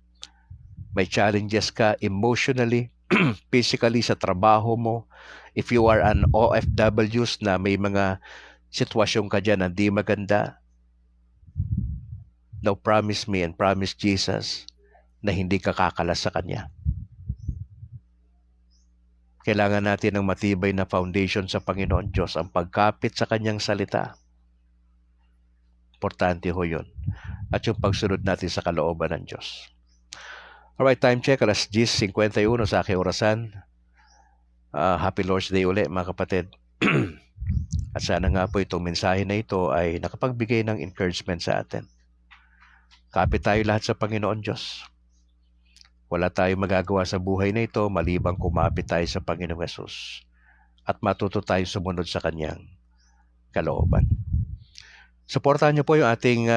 may challenges ka emotionally, physically sa trabaho mo, if you are an OFWs na may mga sitwasyon ka dyan na di maganda, now promise me and promise Jesus na hindi ka kakalas sa Kanya. Kailangan natin ng matibay na foundation sa Panginoon Diyos, ang pagkapit sa Kanyang salita. Importante ho yun. At yung pagsunod natin sa kalooban ng Diyos. Alright, time check, alas 10:51 sa aking orasan. Happy Lord's Day uli, mga kapatid. At sana nga po itong mensahe na ito ay nakapagbigay ng encouragement sa atin. Kapit tayo lahat sa Panginoon Diyos. Wala tayong magagawa sa buhay na ito malibang kumapit tayo sa Panginoong Hesus at matuto tayo sumunod sa Kanyang kalooban. Suportahan niyo po yung ating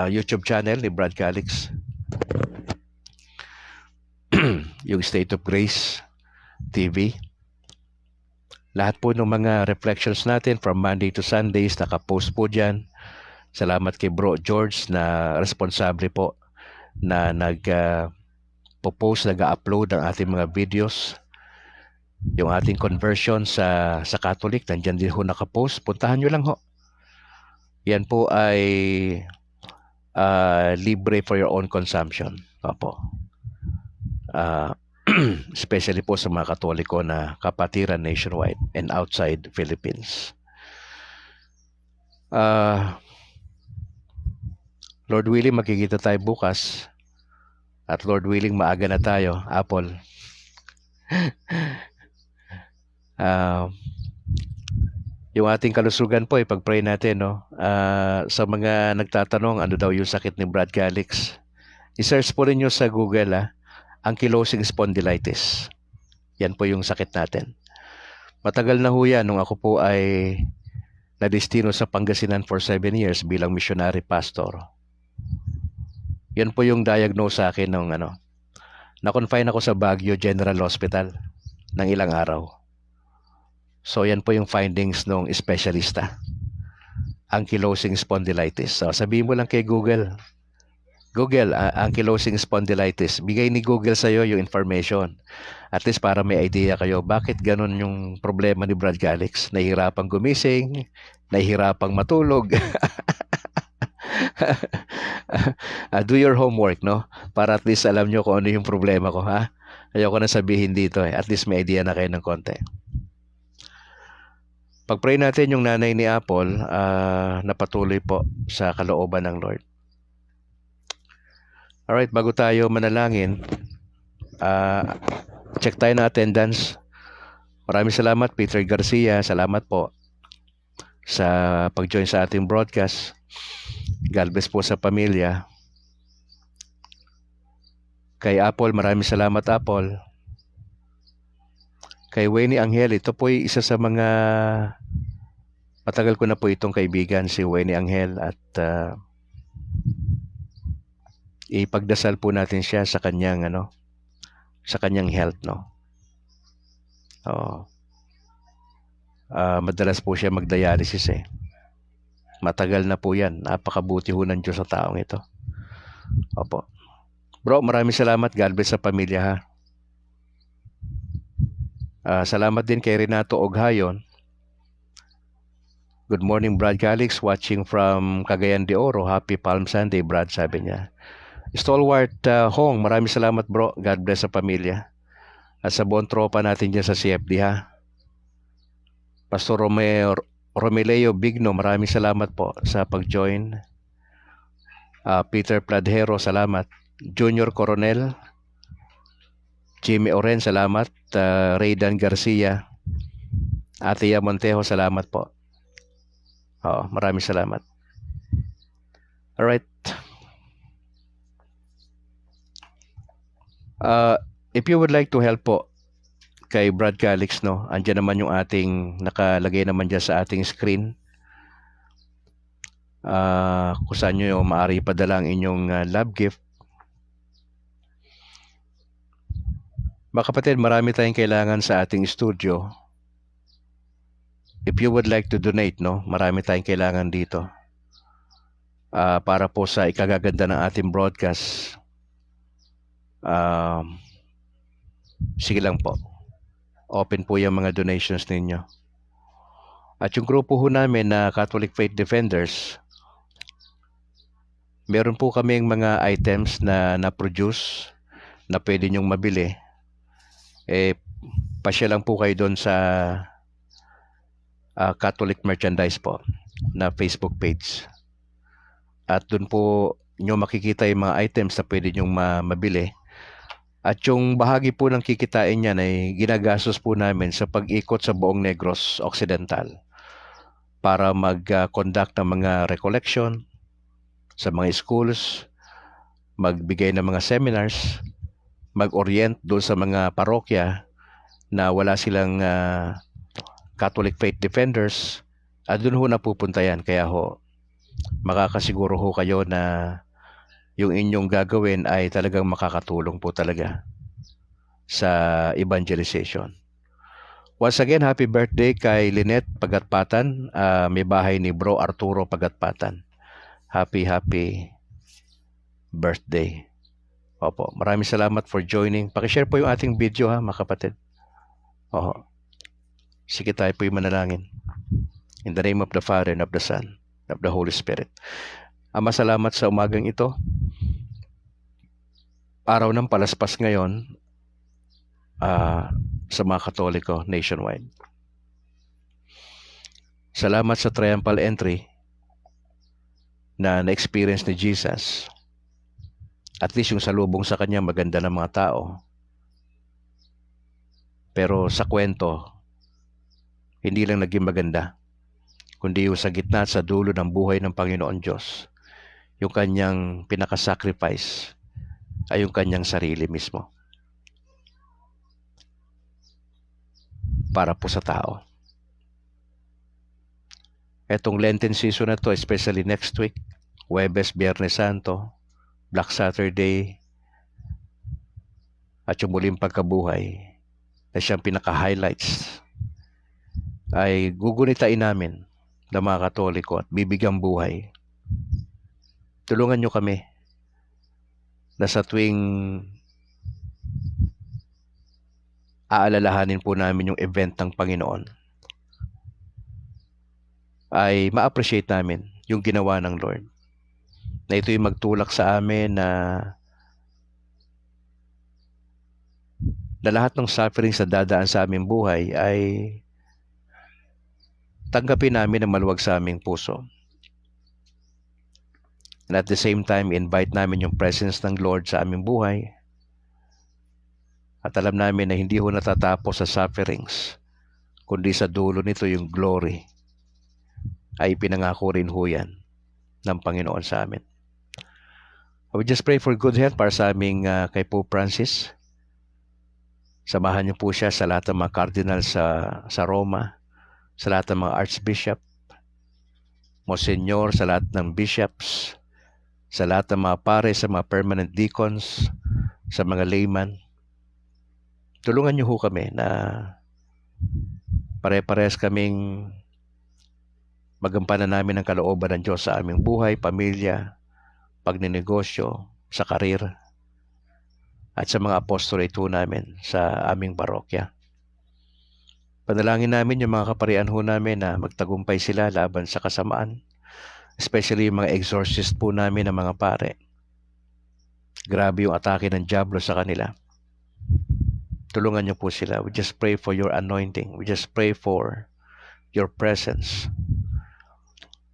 YouTube channel ni Brad Calix, yung State of Grace TV. Lahat po ng mga reflections natin from Monday to Sundays, nakapost po dyan. Salamat kay Bro George na responsable po na nag-post, nag-upload ng ating mga videos. Yung ating conversion sa Catholic, nandyan din ho nakapost. Puntahan nyo lang ho. Yan po ay libre for your own consumption. Opo. Especially po sa mga Katoliko na kapatiran nationwide and outside Philippines. Lord willing, magkikita tayo bukas. At Lord willing, maaga na tayo, Apple. Yung ating kalusugan po, ipag-pray natin, no? Sa mga nagtatanong, ano daw yung sakit ni Brad Calix? I-search po rin nyo sa Google, ankylosing spondylitis. Yan po yung sakit natin. Matagal na ho yan nung ako po ay nadestino sa Pangasinan for 7 years bilang missionary pastor. Yan po yung diagnose sa akin nung na-confine ako sa Baguio General Hospital ng ilang araw. So yan po yung findings ng espesyalista. Ankylosing spondylitis. So sabihin mo lang kay Google, ankylosing spondylitis. Bigay ni Google sa'yo yung information. At least para may idea kayo, bakit ganun yung problema ni Brad Calix? Nahihirapang gumising, nahihirapang matulog. Do your homework, no? Para at least alam nyo kung ano yung problema ko, ha? Ayoko na sabihin dito, At least may idea na kayo ng konti. Pag-pray natin yung nanay ni Apple, na patuloy po sa kalooban ng Lord. Alright, bago tayo manalangin, check tayo ng attendance. Maraming salamat, Peter Garcia. Salamat po sa pag-join sa ating broadcast. God bless po sa pamilya. Kay Apple, maraming salamat, Apple. Kay Wayne Angel, ito po ay isa sa mga matagal ko na po itong kaibigan, si Wayne Angel, at ipagdasal po natin siya sa kanyang sa kanyang health, no. Madalas po siya magdialysis Matagal na po 'yan. Napakabuti ho ng Diyos sa taong ito. Opo. Bro, maraming salamat. God bless sa pamilya, ha. Salamat din kay Renato Oghayon. Good morning, Brad Calix, watching from Cagayan de Oro. Happy Palm Sunday, Brad, sabi niya. Stalwart Hong, maraming salamat, bro. God bless sa pamilya. At sa buong tropa natin dyan sa CFD, ha. Pastor Romeleo Bigno, maraming salamat po sa pag-join. Peter Pladhero, salamat. Junior Coronel, Jimmy Oren, salamat. Raydan Garcia, Atia Montejo, salamat po. Maraming salamat. Alright. If you would like to help po kay Brad Calix, no, andyan naman yung ating nakalagay naman dyan sa ating screen. Kung saan nyo maaari ipadala ang inyong love gift. Mga kapatid, marami tayong kailangan sa ating studio. If you would like to donate, no, marami tayong kailangan dito. Para po sa ikagaganda ng ating broadcast. Sige lang po. Open po yung mga donations ninyo. At yung grupo ho namin na Catholic Faith Defenders, meron po kaming mga items na na-produce na pwede nyong mabili. Pasya lang po kayo doon sa Catholic Merchandise po na Facebook page. At doon po nyo makikita yung mga items na pwede nyong mabili. At yung bahagi po ng kikitain niyan ay ginagastos po namin sa pag-ikot sa buong Negros Occidental para mag-conduct ng mga recollection sa mga schools, magbigay ng mga seminars, mag-orient doon sa mga parokya na wala silang Catholic faith defenders, doon ho napupunta yan. Kaya ho, makakasiguro ho kayo na yung inyong gagawin ay talagang makakatulong po talaga sa evangelization. Once again, happy birthday kay Lynette Pagatpatan. May bahay ni Bro Arturo Pagatpatan. Happy birthday. Opo, maraming salamat for joining. Pakishare po yung ating video ha, mga kapatid. Oho. Sige, tayo po yung manalangin. In the name of the Father, and of the Son, and of the Holy Spirit. Ama, salamat sa umagang ito. Araw ng palaspas ngayon sa mga Katoliko nationwide. Salamat sa triumphal entry na na-experience ni Jesus. At least yung salubong sa kanya maganda ng mga tao. Pero sa kwento, hindi lang naging maganda, kundi yung sa gitna at sa dulo ng buhay ng Panginoon Diyos, yung kanyang pinaka-sacrifice ay yung kanyang sarili mismo para po sa tao. Etong Lenten season na to, especially next week, Huwebes, Biyernes Santo, Black Saturday, at yung muling pagkabuhay na siyang pinaka-highlights, ay gugunitain namin ng mga Katoliko at bibigyang buhay. Tulungan nyo kami na sa tuwing aalalahanin po namin yung event ng Panginoon, ay ma-appreciate namin yung ginawa ng Lord. Na ito'y magtulak sa amin na lahat ng sufferings na dadaan sa aming buhay ay tanggapin namin na maluwag sa aming puso. And at the same time, invite namin yung presence ng Lord sa aming buhay. At alam namin na hindi ho natatapos sa sufferings, kundi sa dulo nito yung glory ay pinangako rin ho yan ng Panginoon sa amin. I would just pray for good health para sa aming kay Pope Francis. Samahan niyo po siya sa lahat ng mga cardinal sa Roma, sa lahat ng mga archbishop, Monsignor, sa lahat ng bishops, sa lahat ng mga pare, sa mga permanent deacons, sa mga layman. Tulungan niyo ho kami na pare-parehas kaming magampanan namin ang kalooban ng Diyos sa aming buhay, pamilya, pagninegosyo, sa karir, at sa mga apostolate ho namin sa aming parokya. Panalangin namin yung mga kaparian ho namin na magtagumpay sila laban sa kasamaan, especially yung mga exorcist po namin ng mga pare. Grabe yung atake ng diablo sa kanila. Tulungan niyo po sila. We just pray for your anointing. We just pray for your presence.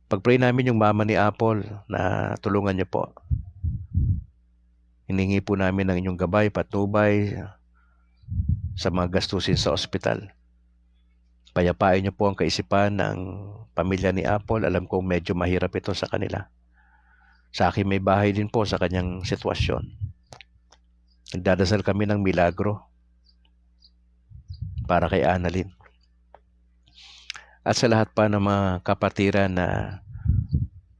Pag-pray namin yung mama ni Apple na tulungan niyo po. Hiningi po namin ng inyong gabay, patnubay sa mga gastusin sa ospital. Payapain niyo po ang kaisipan ng pamilya ni Apple. Alam kong medyo mahirap ito sa kanila. Sa akin may bahay din po sa kanyang sitwasyon. Nagdadasal kami ng milagro para kay Annalyn. At sa lahat pa ng mga kapatiran na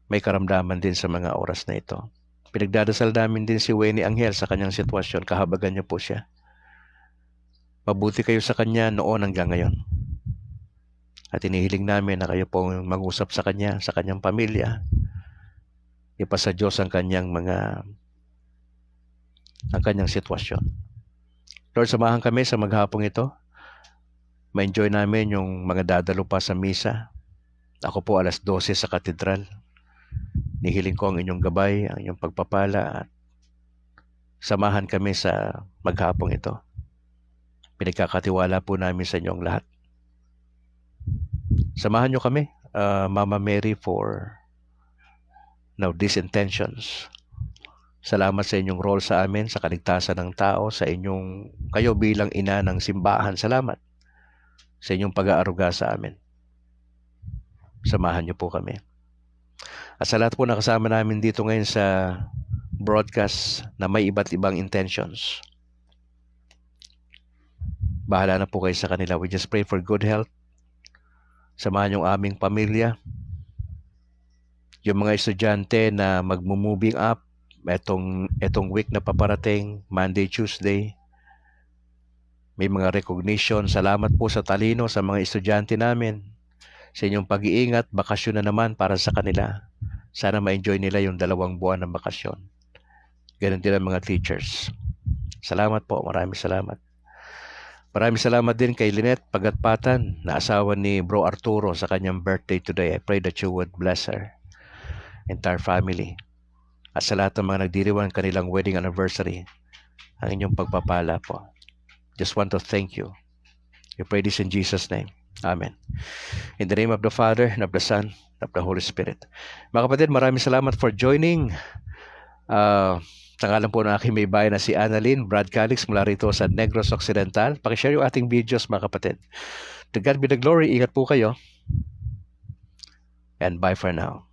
may karamdaman din sa mga oras na ito. Pinagdadasal namin din si Winnie Angel sa kanyang sitwasyon. Kahabagan niyo po siya. Mabuti kayo sa kanya noon hanggang ngayon. At inihiling namin na kayo pong mag-usap sa kanya, sa kanyang pamilya. Ipasa Diyos ang kanyang sitwasyon. Lord, samahan kami sa maghapong ito. Ma-enjoy namin yung mga dadalo pa sa misa. Ako po 12:00 sa katedral. Nihiling ko ang inyong gabay, ang inyong pagpapala at samahan kami sa maghapong ito. Pinagkakatiwala po namin sa inyong lahat. Samahan nyo kami, Mama Mary, for these intentions. Salamat sa inyong role sa amin, sa kaligtasan ng tao, sa inyong kayo bilang ina ng simbahan. Salamat sa inyong pag-aaruga sa amin. Samahan niyo po kami. At sa lahat po nakasama namin dito ngayon sa broadcast na may iba't ibang intentions. Bahala na po kayo sa kanila. We just pray for good health. Samahan yung aming pamilya. Yung mga estudyante na magmo-moving up etong week na paparating, Monday, Tuesday. May mga recognition. Salamat po sa talino sa mga estudyante namin. Sa inyong pag-iingat, bakasyon na naman para sa kanila. Sana ma-enjoy nila yung 2 buwan ng bakasyon. Ganun din ang mga teachers. Salamat po. Maraming salamat. Maraming salamat din kay Lynette Pagatpatan, na asawa ni Bro Arturo, sa kanyang birthday today. I pray that you would bless her entire family. At sa lahat ng mga nagdiriwang kanilang wedding anniversary, ang inyong pagpapala po. Just want to thank you. We pray this in Jesus' name. Amen. In the name of the Father, and of the Son, and of the Holy Spirit. Mga kapatid, maraming salamat for joining. Tangalan po ng aking may bayan na si Annalyn Brad Calix mula rito sa Negros Occidental. Pakishare yung ating videos, mga kapatid. To God be the glory. Ingat po kayo. And bye for now.